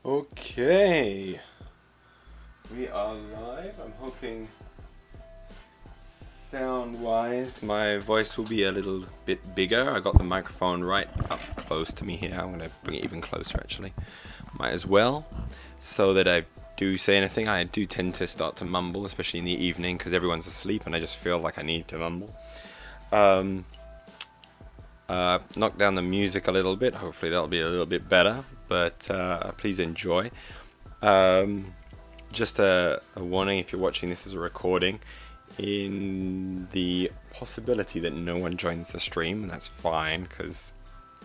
Okay, we are live. I'm hoping sound-wise my voice will be a little bit bigger. I got the microphone right up close to me here. I'm going to bring it even closer actually. Might as well, so that I do say anything. I do tend to start to mumble, especially in the evening because everyone's asleep and I just feel like I need to mumble. Knock down the music a little bit. Hopefully that'll be a little bit better, but please enjoy. Just a warning, if you're watching this as a recording, in the possibility that no one joins the stream, and that's fine because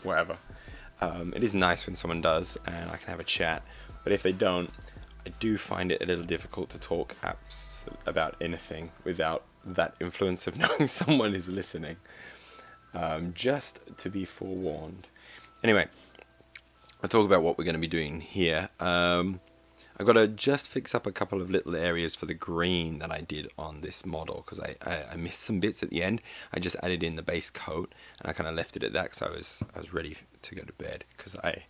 whatever. It is nice when someone does and I can have a chat, but if they don't, I do find it a little difficult to talk about anything without that influence of knowing someone is listening. Just to be forewarned. Anyway, I'll talk about what we're going to be doing here. I've got to just fix up a couple of little areas for the green that I did on this model because I missed some bits at the end. I just added in the base coat and I kind of left it at that because I was ready to go to bed because I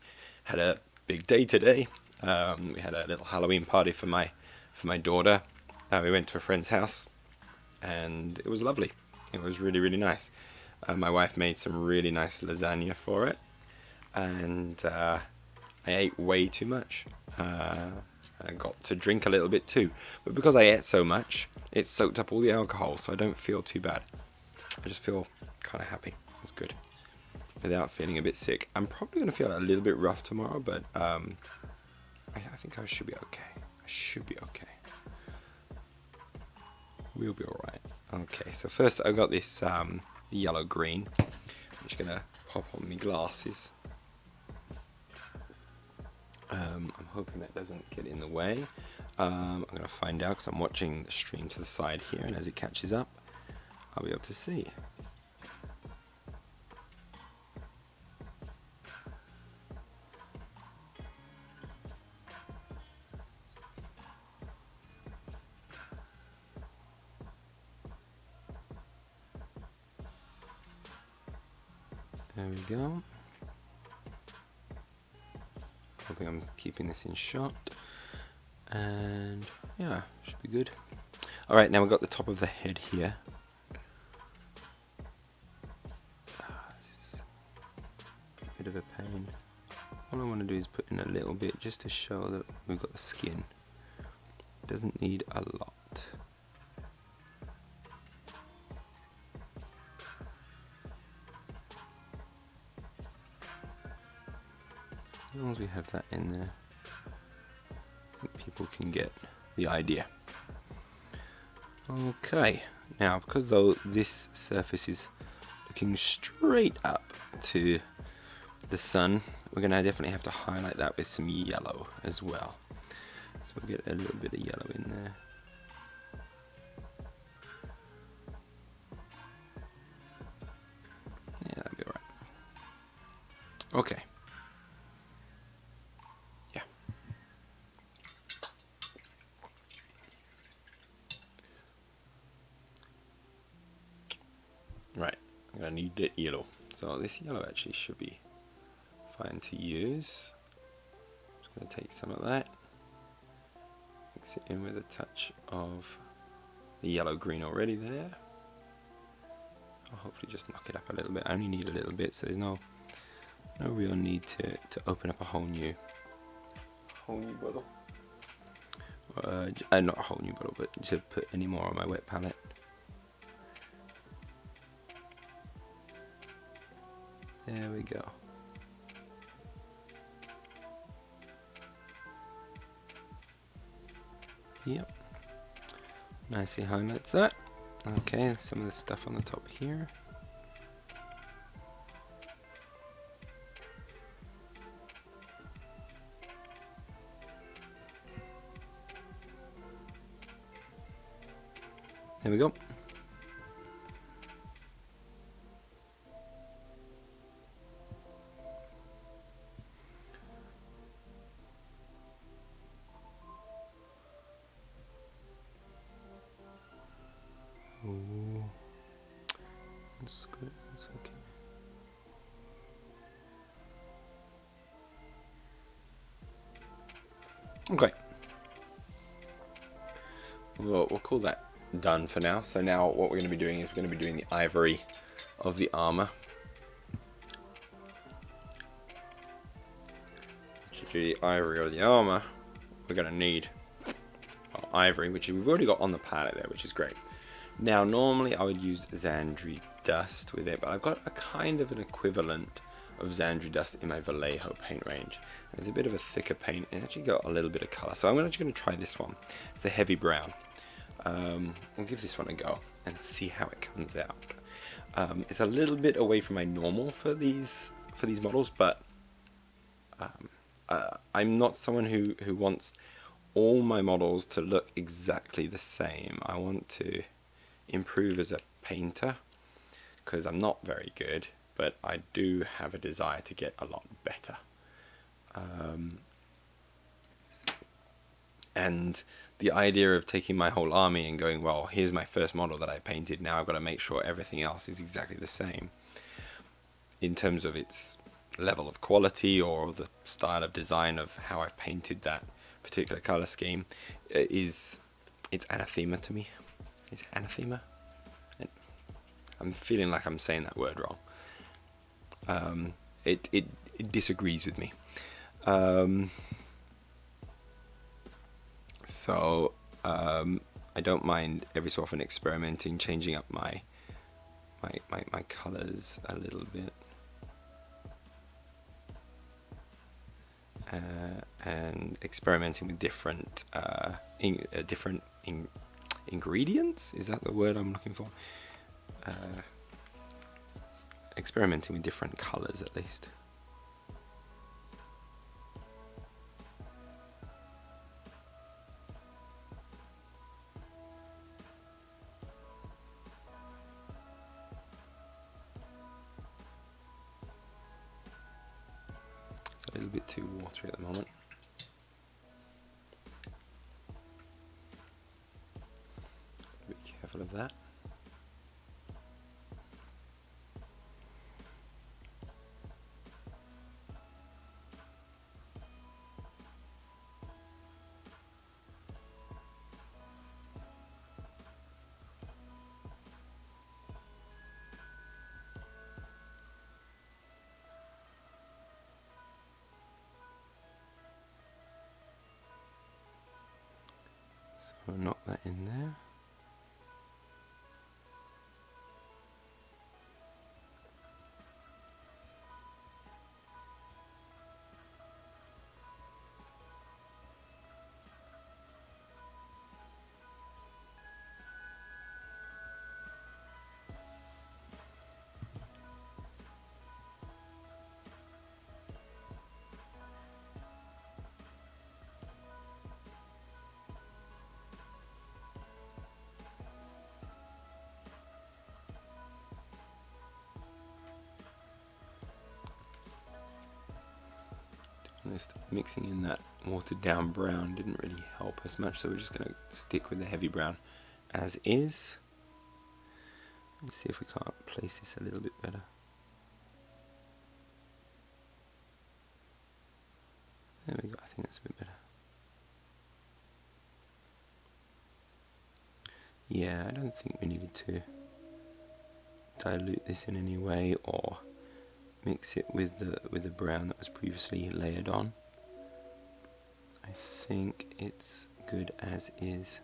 had a big day today. We had a little Halloween party for my daughter. We went to a friend's house and it was lovely. It was really, really nice. My wife made some really nice lasagna for it, and I ate way too much. I got to drink a little bit too, but because I ate so much, it soaked up all the alcohol, so I don't feel too bad. I just feel kind of happy. It's good, without feeling a bit sick. I'm probably going to feel a little bit rough tomorrow, but I think I should be okay. I should be okay. We'll be alright. Okay, so first I got this yellow green. I'm just gonna pop on my glasses. I'm hoping that doesn't get in the way. I'm gonna find out because I'm watching the stream to the side here, and as it catches up I'll be able to see. There we go. Hoping I'm keeping this in shot. And yeah, should be good. Alright, now we've got the top of the head here. This is a bit of a pain. All I want to do is put in a little bit just to show that we've got the skin. It doesn't need a lot. As long as we have that in there, I think people can get the idea. Okay, now because though this surface is looking straight up to the sun, we're going to definitely have to highlight that with some yellow as well. So we'll get a little bit of yellow in there. Yeah, that'll be alright. Okay. Right, I'm going to need that yellow. So this yellow actually should be fine to use. Just going to take some of that, mix it in with a touch of the yellow green already there. I'll hopefully just knock it up a little bit. I only need a little bit, so there's no real need to open up a whole new bottle. Not a whole new bottle, but to put any more on my wet palette. There we go. Yep. Nicely highlights that. Okay, some of the stuff on the top here. There we go. Oh, that's good. That's okay. Okay. Well, we'll call that done for now. So now what we're going to be doing is we're going to be doing the ivory of the armor. To do the ivory of the armor, we're going to need ivory, which we've already got on the palette there, which is great. Now, normally I would use Xandri Dust with it, but I've got a kind of an equivalent of Xandri Dust in my Vallejo paint range. It's a bit of a thicker paint. It actually got a little bit of color, so I'm actually going to try this one. It's the heavy brown. We'll give this one a go and see how it comes out. It's a little bit away from my normal for these models, but I'm not someone who wants all my models to look exactly the same. I want to improve as a painter because I'm not very good, but I do have a desire to get a lot better. And the idea of taking my whole army and going, well, here's my first model that I painted, now I've got to make sure everything else is exactly the same in terms of its level of quality or the style of design of how I've painted that particular color scheme, it's anathema to me. It's anathema. I'm feeling like I'm saying that word wrong. It disagrees with me. So I don't mind every so often experimenting, changing up my colors a little bit, and experimenting with different ingredients. Is that the word I'm looking for? Experimenting with different colors, at least. It's a little bit too watery at the moment. Be careful of that. So knock that in there. Just mixing in that watered down brown didn't really help us much, so we're just going to stick with the heavy brown as is. Let's see if we can't place this a little bit better. There we go, I think that's a bit better. Yeah, I don't think we needed to dilute this in any way or mix it with the brown that was previously layered on. I think it's good as is.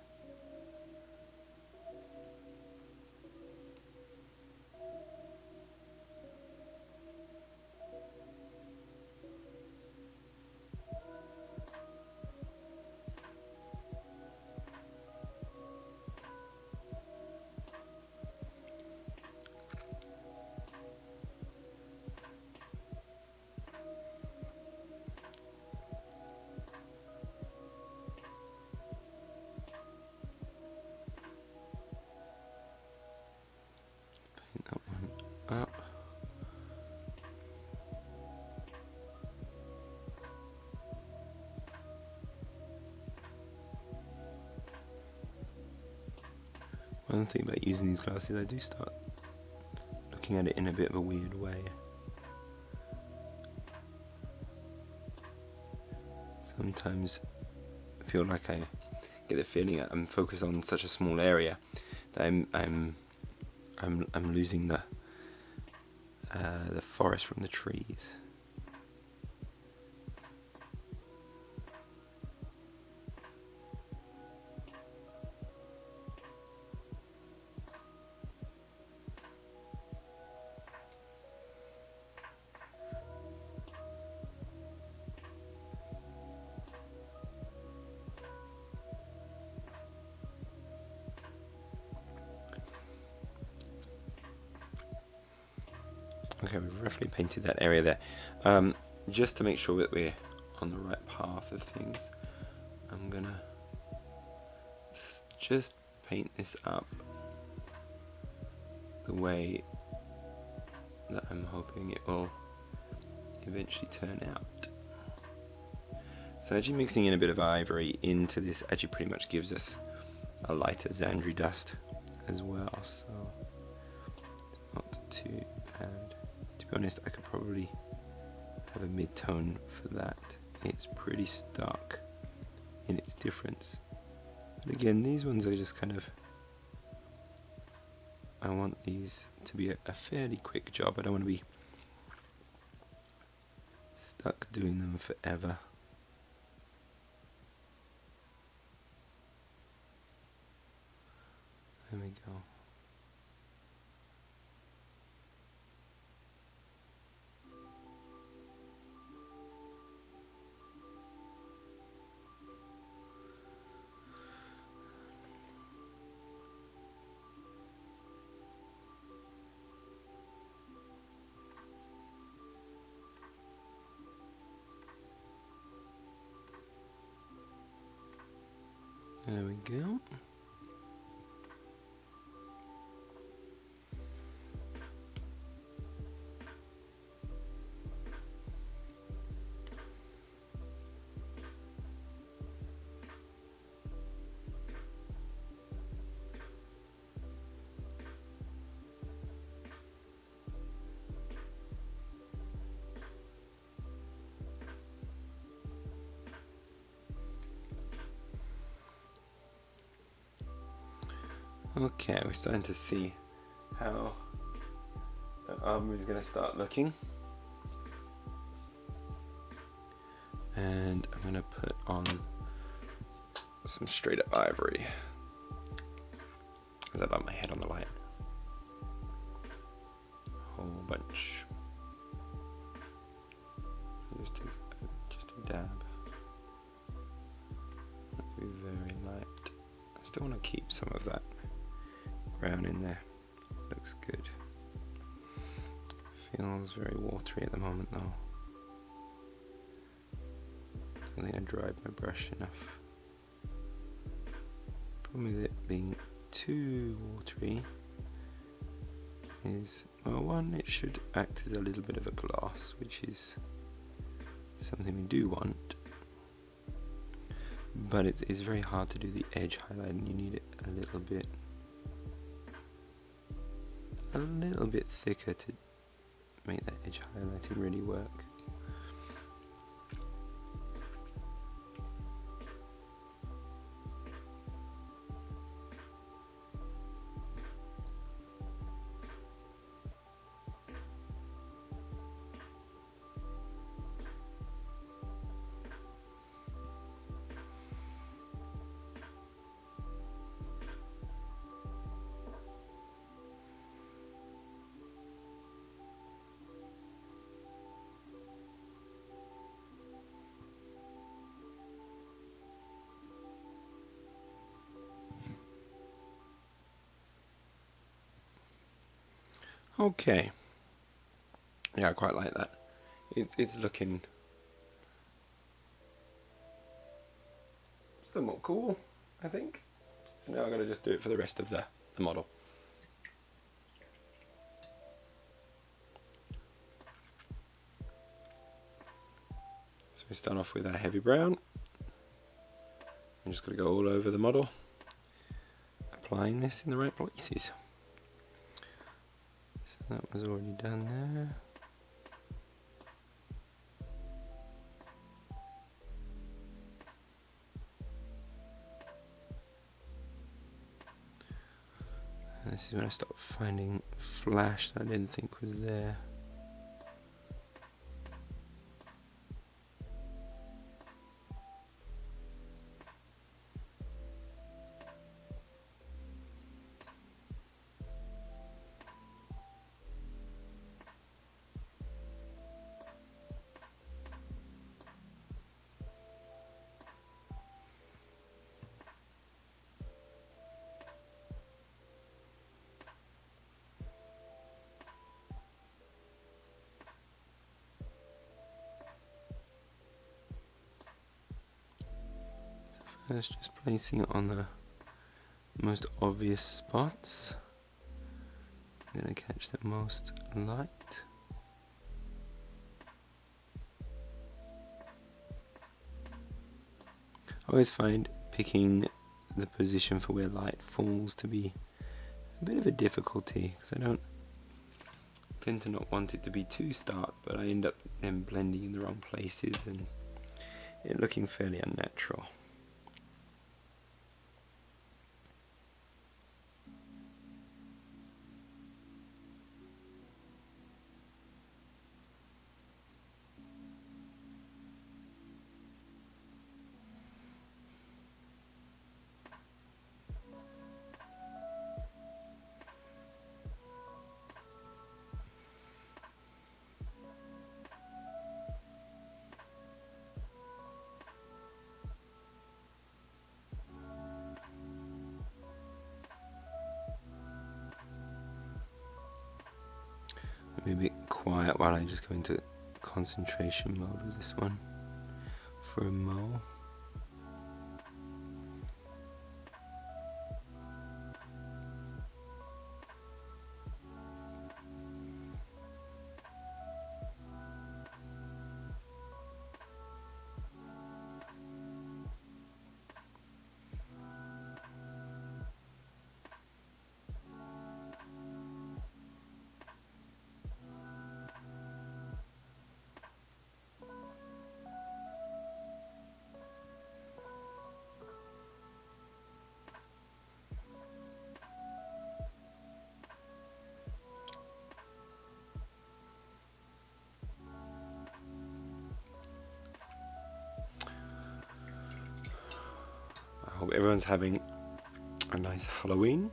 Up. One thing about using these glasses, I do start looking at it in a bit of a weird way. Sometimes feel like I get the feeling that I'm focused on such a small area that I'm losing the forest from the trees. Okay, we've roughly painted that area there. Just to make sure that we're on the right path of things, I'm gonna just paint this up the way that I'm hoping it will eventually turn out. So actually mixing in a bit of ivory into this actually pretty much gives us a lighter Zandri dust as well, so it's not too bad. To be honest, I could probably have a mid-tone for that. It's pretty stark in its difference. But again, these ones are just kind of, I want these to be a fairly quick job. I don't want to be stuck doing them forever. There we go. There we go. Okay, we're starting to see how the armor is going to start looking. And I'm going to put on some straight up ivory, because I like my head on the light. A whole bunch. Just a dab. Not be very light. I still want to keep some of that brown in there. Looks good. Feels very watery at the moment though. I think I dried my brush enough. Problem with it being too watery is, well, one, it should act as a little bit of a gloss, which is something we do want, but it's very hard to do the edge highlight, and you need it a little bit thicker to make that edge highlighting really work. Okay. Yeah, I quite like that. It's looking somewhat cool, I think. So now I'm going to just do it for the rest of the model. So we start off with our heavy brown. I'm just going to go all over the model, applying this in the right places. So that was already done there. This is when I start finding flash that I didn't think was there. First, just placing it on the most obvious spots. I'm going to catch the most light. I always find picking the position for where light falls to be a bit of a difficulty, because I don't tend to not want it to be too stark, but I end up then blending in the wrong places and it looking fairly unnatural. Be a bit quiet while I just go into concentration mode with this one for a mo. I hope everyone's having a nice Halloween.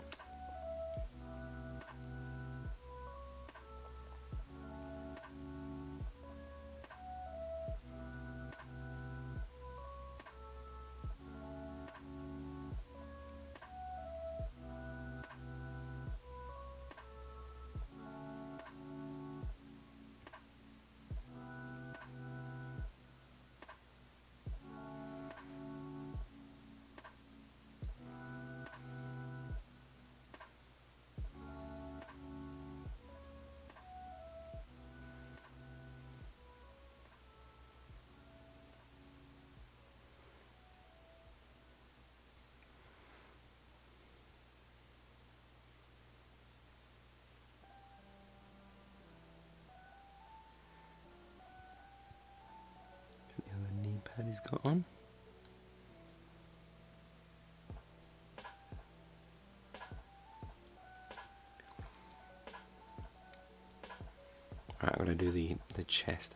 The other knee pad he's got on. Alright, I'm going to do the chest.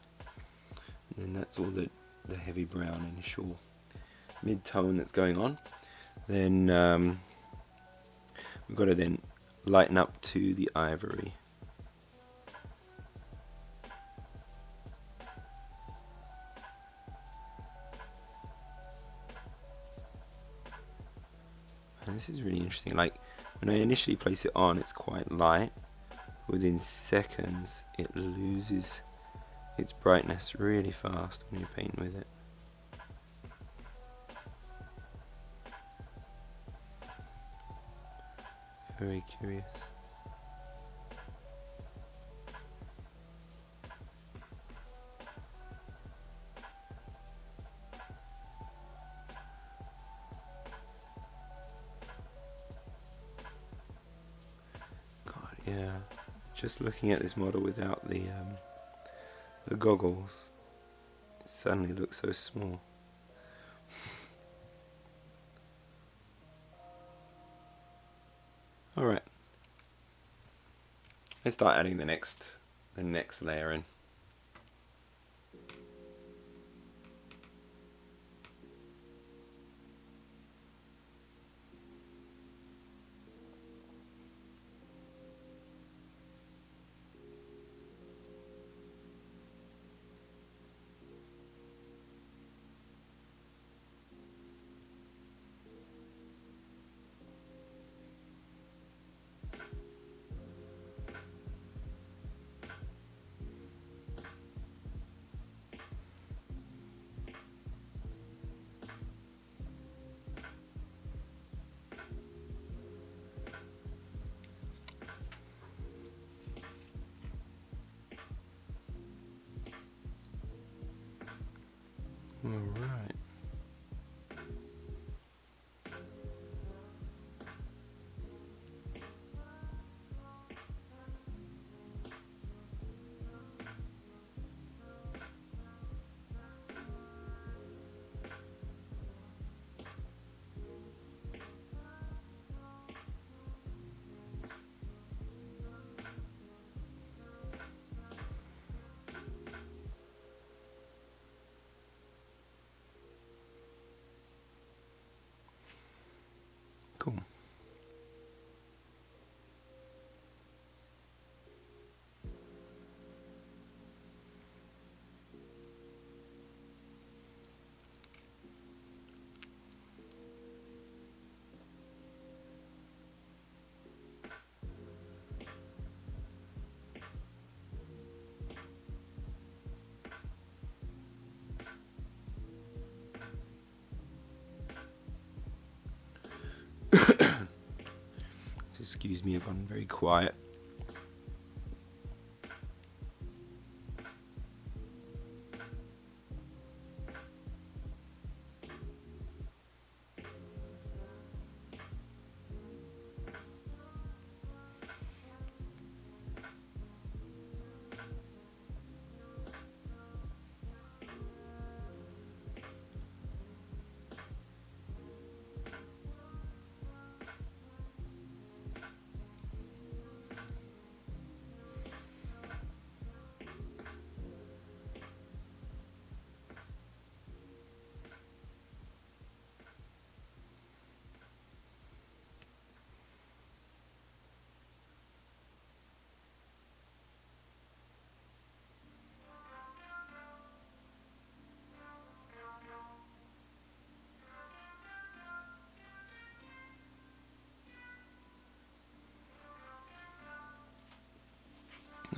And then that's all the heavy brown initial mid-tone that's going on. Then we've got to then lighten up to the ivory. And this is really interesting. Like, when I initially place it on, it's quite light. Within seconds, it loses its brightness really fast when you paint with it. Very curious. God, yeah. Just looking at this model without the goggles, it suddenly looks so small. Alright, Let's start adding the next layer in. All right. Cool. Excuse me if I'm very quiet.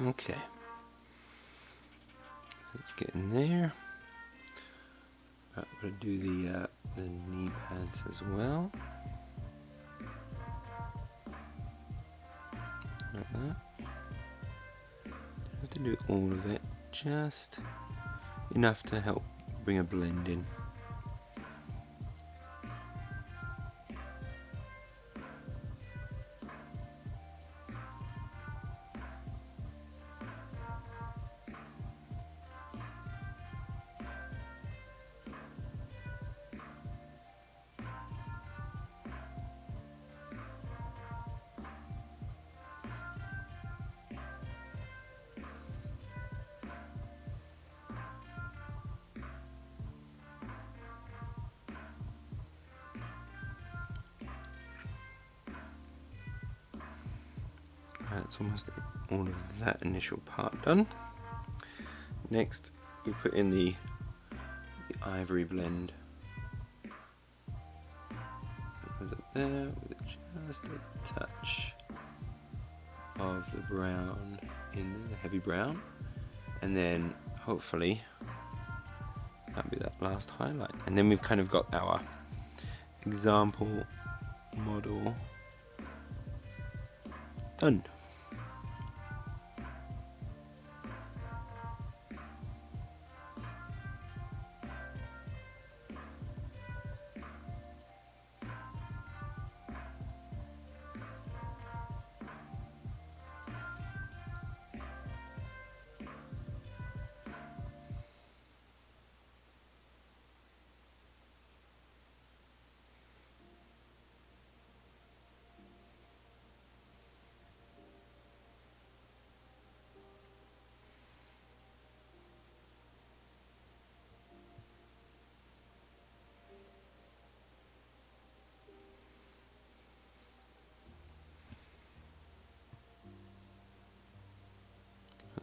Okay. Let's get in there. I'm going to do the knee pads as well. Like that. Don't have to do all of it, just enough to help bring a blend in. That's almost all of that initial part done. Next, we put in the ivory blend. Put it there with just a touch of the brown in there, the heavy brown, and then hopefully that'll be that last highlight. And then we've kind of got our example model done.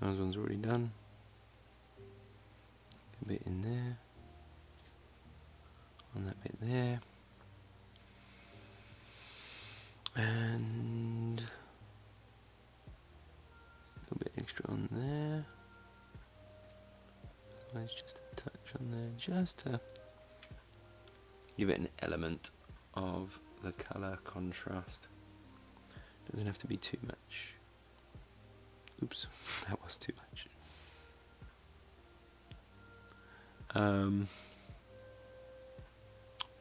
Those one's already done. A bit in there. On that bit there. And a little bit extra on there. Let's just a touch on there, just to give it an element of the colour contrast. Doesn't have to be too much. Oops, that was too much.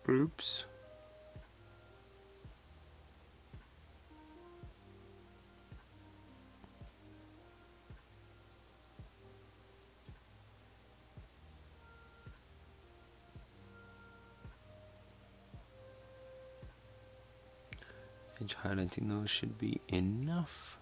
Oops. Edge highlighting those should be enough.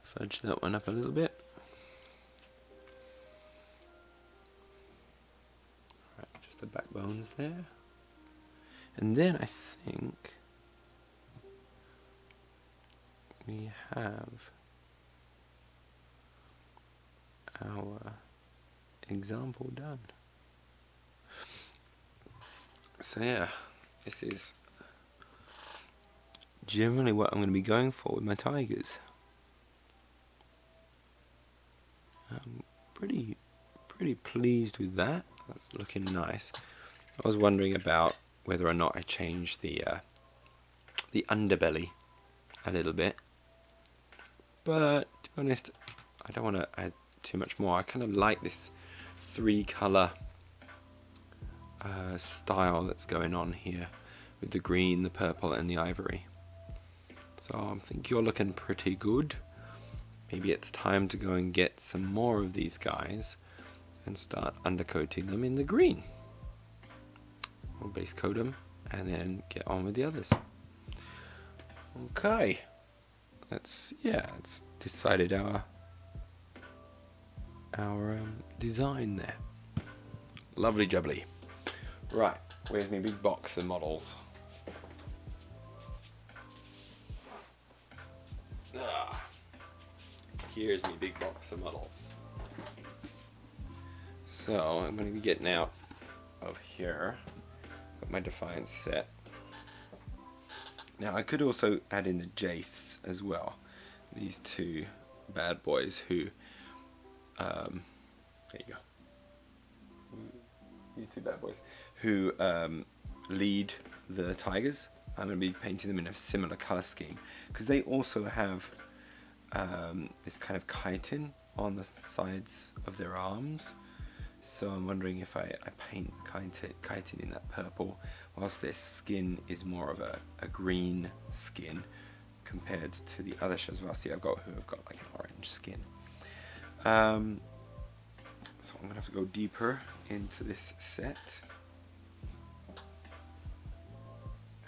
Fudge that one up a little bit. Right, just the backbones there. And then I think we have our example done. So yeah, this is generally what I'm going to be going for with my Taighas. I'm pretty pleased with that. That's looking nice. I was wondering about whether or not I changed the underbelly a little bit, but to be honest, I don't want to add too much more. I kind of like this 3-color style that's going on here with the green, the purple and the ivory. So I think you're looking pretty good. Maybe it's time to go and get some more of these guys and start undercoating them in the green. We'll base coat them and then get on with the others. Okay, let's decided our design there. Lovely jubbly. Right, where's my big box of models? Here's my big box of models. So I'm going to be getting out of here. Got my Defiance set. Now I could also add in the Jaiths as well. These two bad boys who, there you go. These two bad boys who lead the Taighas. I'm going to be painting them in a similar color scheme because they also have this kind of chitin on the sides of their arms. So I'm wondering if I paint chitin in that purple, whilst their skin is more of a green skin compared to the other Shasvasti I've got, who have got like an orange skin. So I'm going to have to go deeper into this set.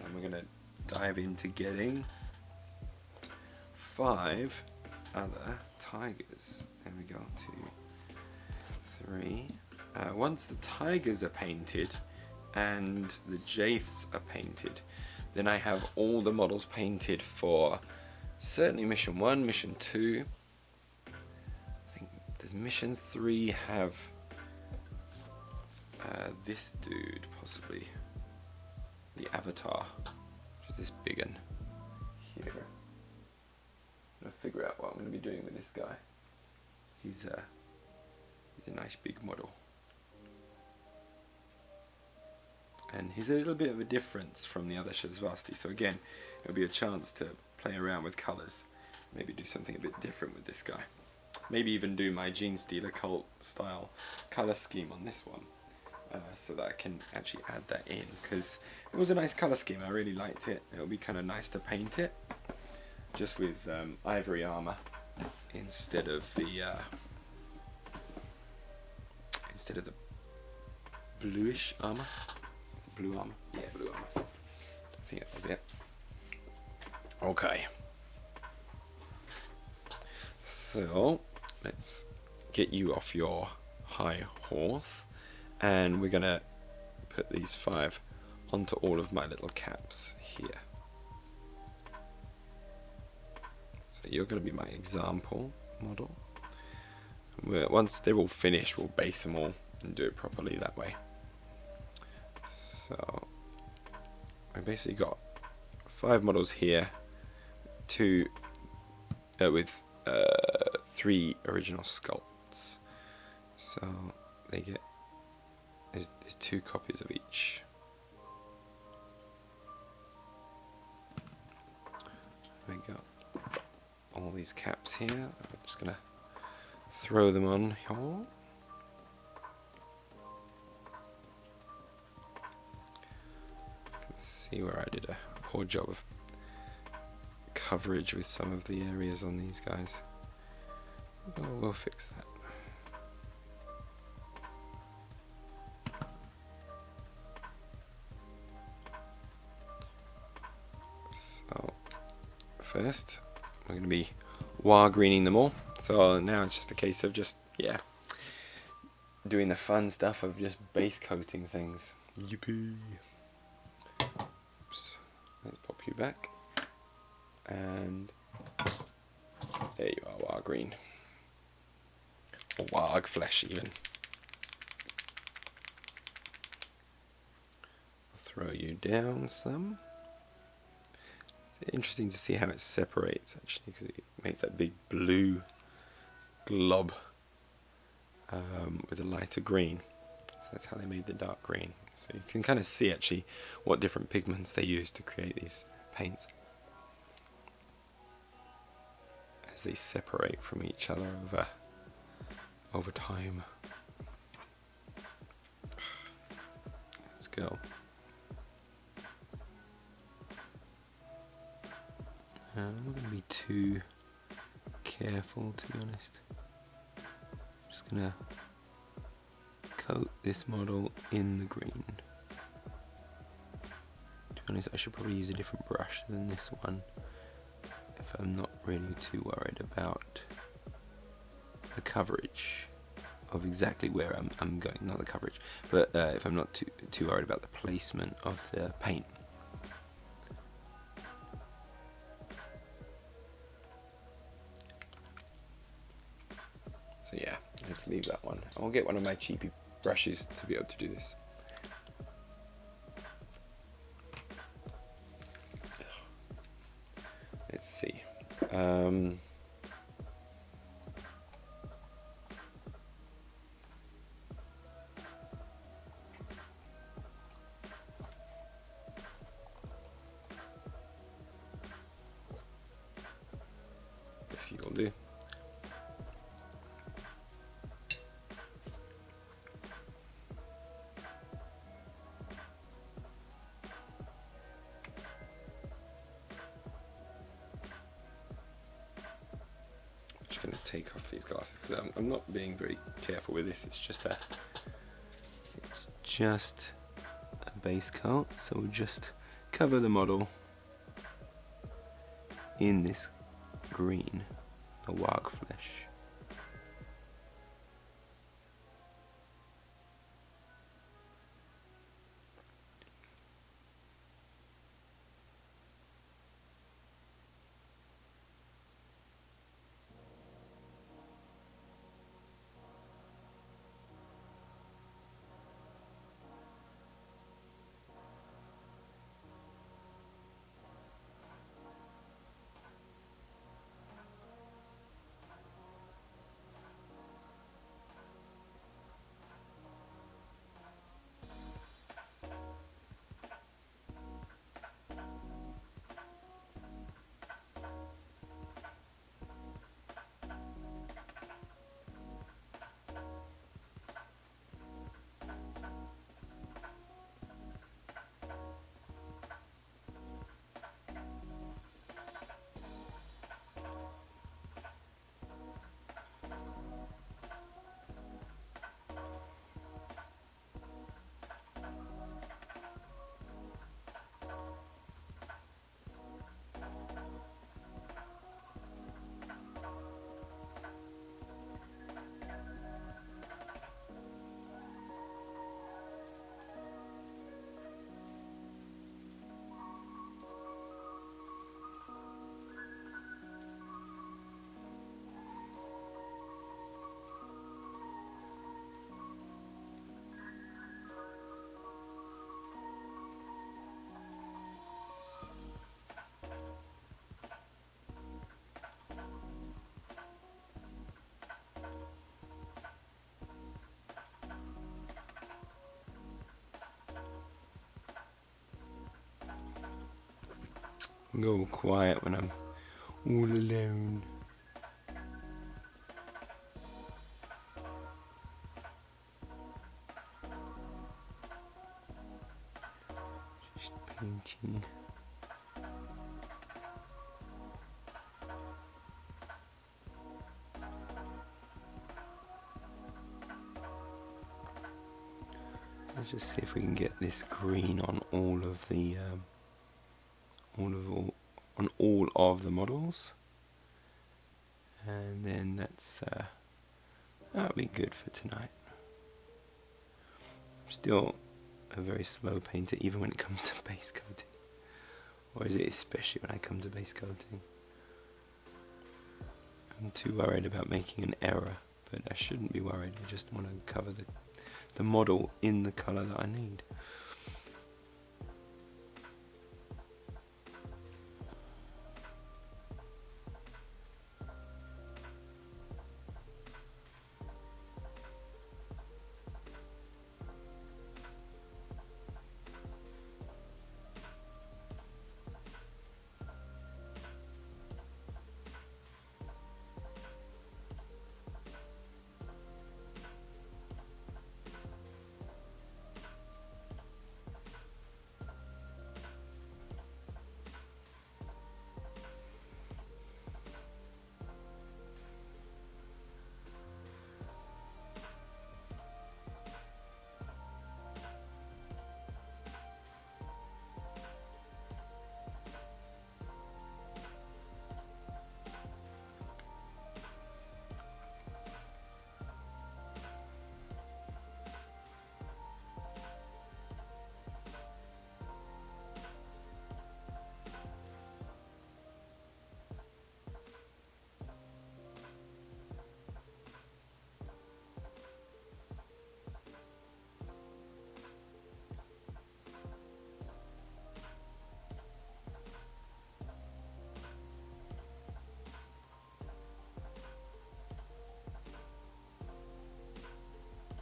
And we're going to dive into getting 5 other Taighas. There we go, 2, 3. Once the Taighas are painted and the Jaiths are painted, then I have all the models painted for certainly mission 1, mission 2. I think does mission 3 have this dude, possibly the Avatar, which is this big one here. I'm gonna figure out what I'm gonna be doing with this guy. He's a nice big model. And he's a little bit of a difference from the other Shasvasti, so again, it'll be a chance to play around with colours. Maybe do something a bit different with this guy. Maybe even do my Gene Stealer cult style colour scheme on this one, so that I can actually add that in, because it was a nice colour scheme. I really liked it. It'll be kind of nice to paint it just with ivory armour instead of the bluish armour. Blue armour? Yeah, blue armour. I think that was it. Okay. So, let's get you off your high horse and we're gonna put these 5 onto all of my little caps here. So you're going to be my example model. Once they're all finished, we'll base them all and do it properly that way. So I basically got 5 models here, 2 with 3 original sculpts. So they get there's 2 copies of each. There we go. All these caps here. I'm just gonna throw them on here. You can see where I did a poor job of coverage with some of the areas on these guys. Oh, we'll fix that. So first we're going to be wire greening them all. So now it's just a case of just, yeah, doing the fun stuff of just base coating things. Yippee! Oops. Let's pop you back. And there you are, wire green. Or warg flesh even. I'll throw you down some. It's interesting to see how it separates actually, because it makes that big blue glob with a lighter green. So that's how they made the dark green. So you can kind of see actually what different pigments they use to create these paints as they separate from each other over time. Let's go. I'm not going to be too careful, to be honest. I'm just going to coat this model in the green. To be honest, I should probably use a different brush than this one if I'm not really too worried about the coverage of exactly where I'm going. Not the coverage, but if I'm not too worried about the placement of the paint. So yeah, let's leave that one. I'll get one of my cheapy brushes to be able to do this. Let's see. This you'll do. Just going to take off these glasses because I'm not being very careful with this. It's just a base coat, so we'll just cover the model in this green, the warg flesh. Go quiet when I'm all alone. Just painting. Let's just see if we can get this green on all of the on all of the models, and then that'll be good for tonight. I'm still a very slow painter, even when it comes to base coating, or is it especially when I come to base coating? I'm too worried about making an error, but I shouldn't be worried. I just want to cover the model in the colour that I need.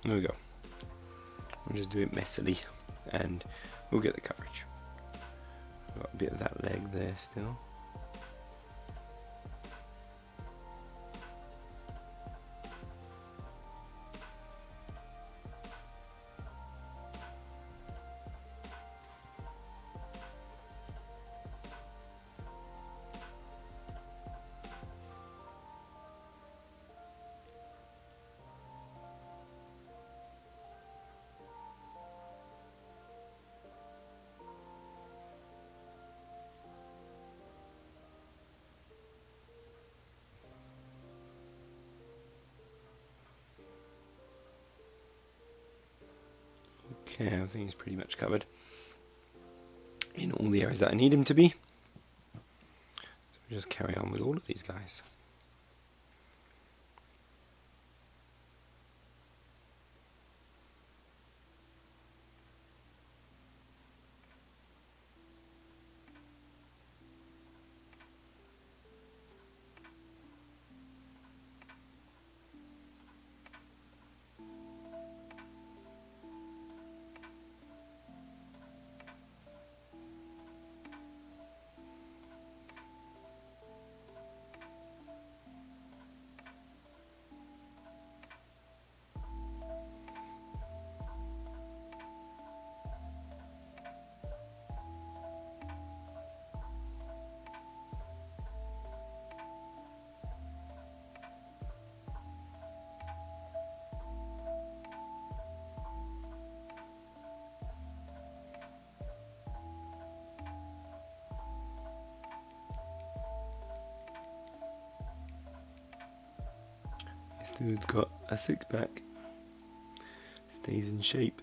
There we go. I'll just do it messily and we'll get the coverage. I've got a bit of that leg there still. Okay, I think he's pretty much covered in all the areas that I need him to be. So we'll just carry on with all of these guys. This dude's got a six-pack, stays in shape.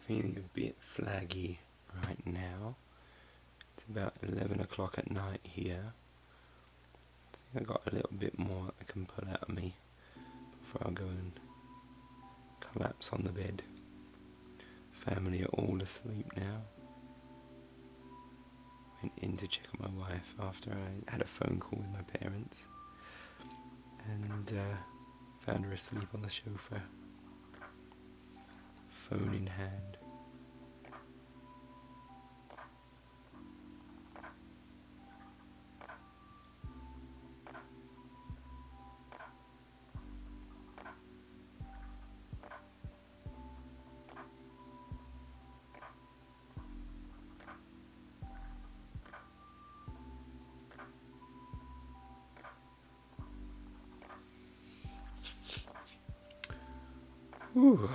Feeling a bit flaggy right now. It's about 11 o'clock at night here. I think I got a little bit more I can pull out of me before I go and collapse on the bed. Family are all asleep now. Went in to check on my wife after I had a phone call with my parents, and found her asleep on the sofa, phone in hand. Ooh.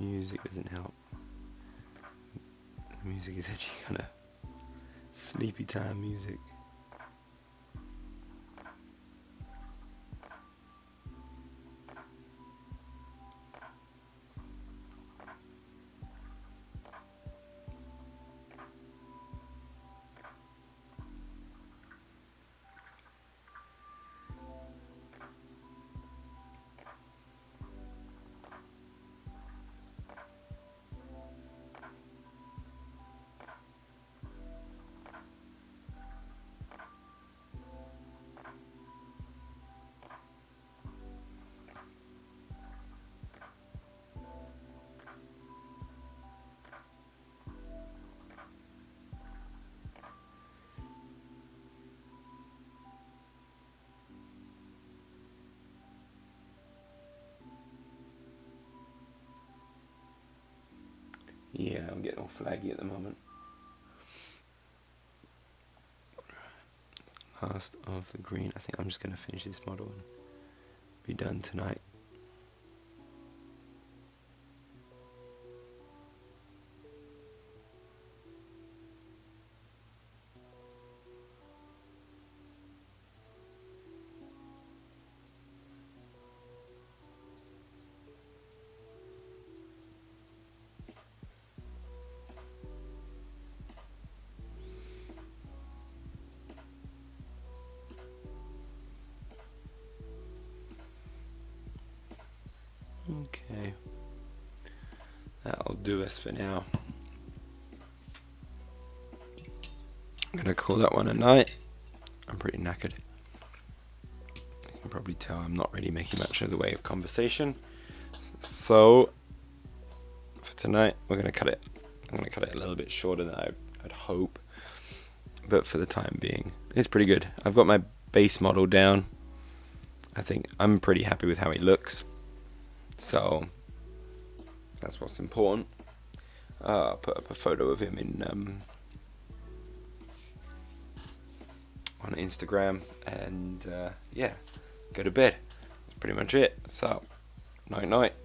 Music doesn't help. The music is actually kind of sleepy time music. Yeah, I'm getting all flaggy at the moment. Last of the green. I think I'm just going to finish this model and be done tonight. Okay, that'll do us for now. I'm gonna call that one a night. I'm pretty knackered. You can probably tell I'm not really making much of the way of conversation. So for tonight, we're gonna cut it. I'm gonna cut it a little bit shorter than I'd hope, but for the time being, it's pretty good. I've got my base model down. I think I'm pretty happy with how he looks. So that's what's important. I'll put up a photo of him in on Instagram, and yeah, go to bed. That's pretty much it. So night night.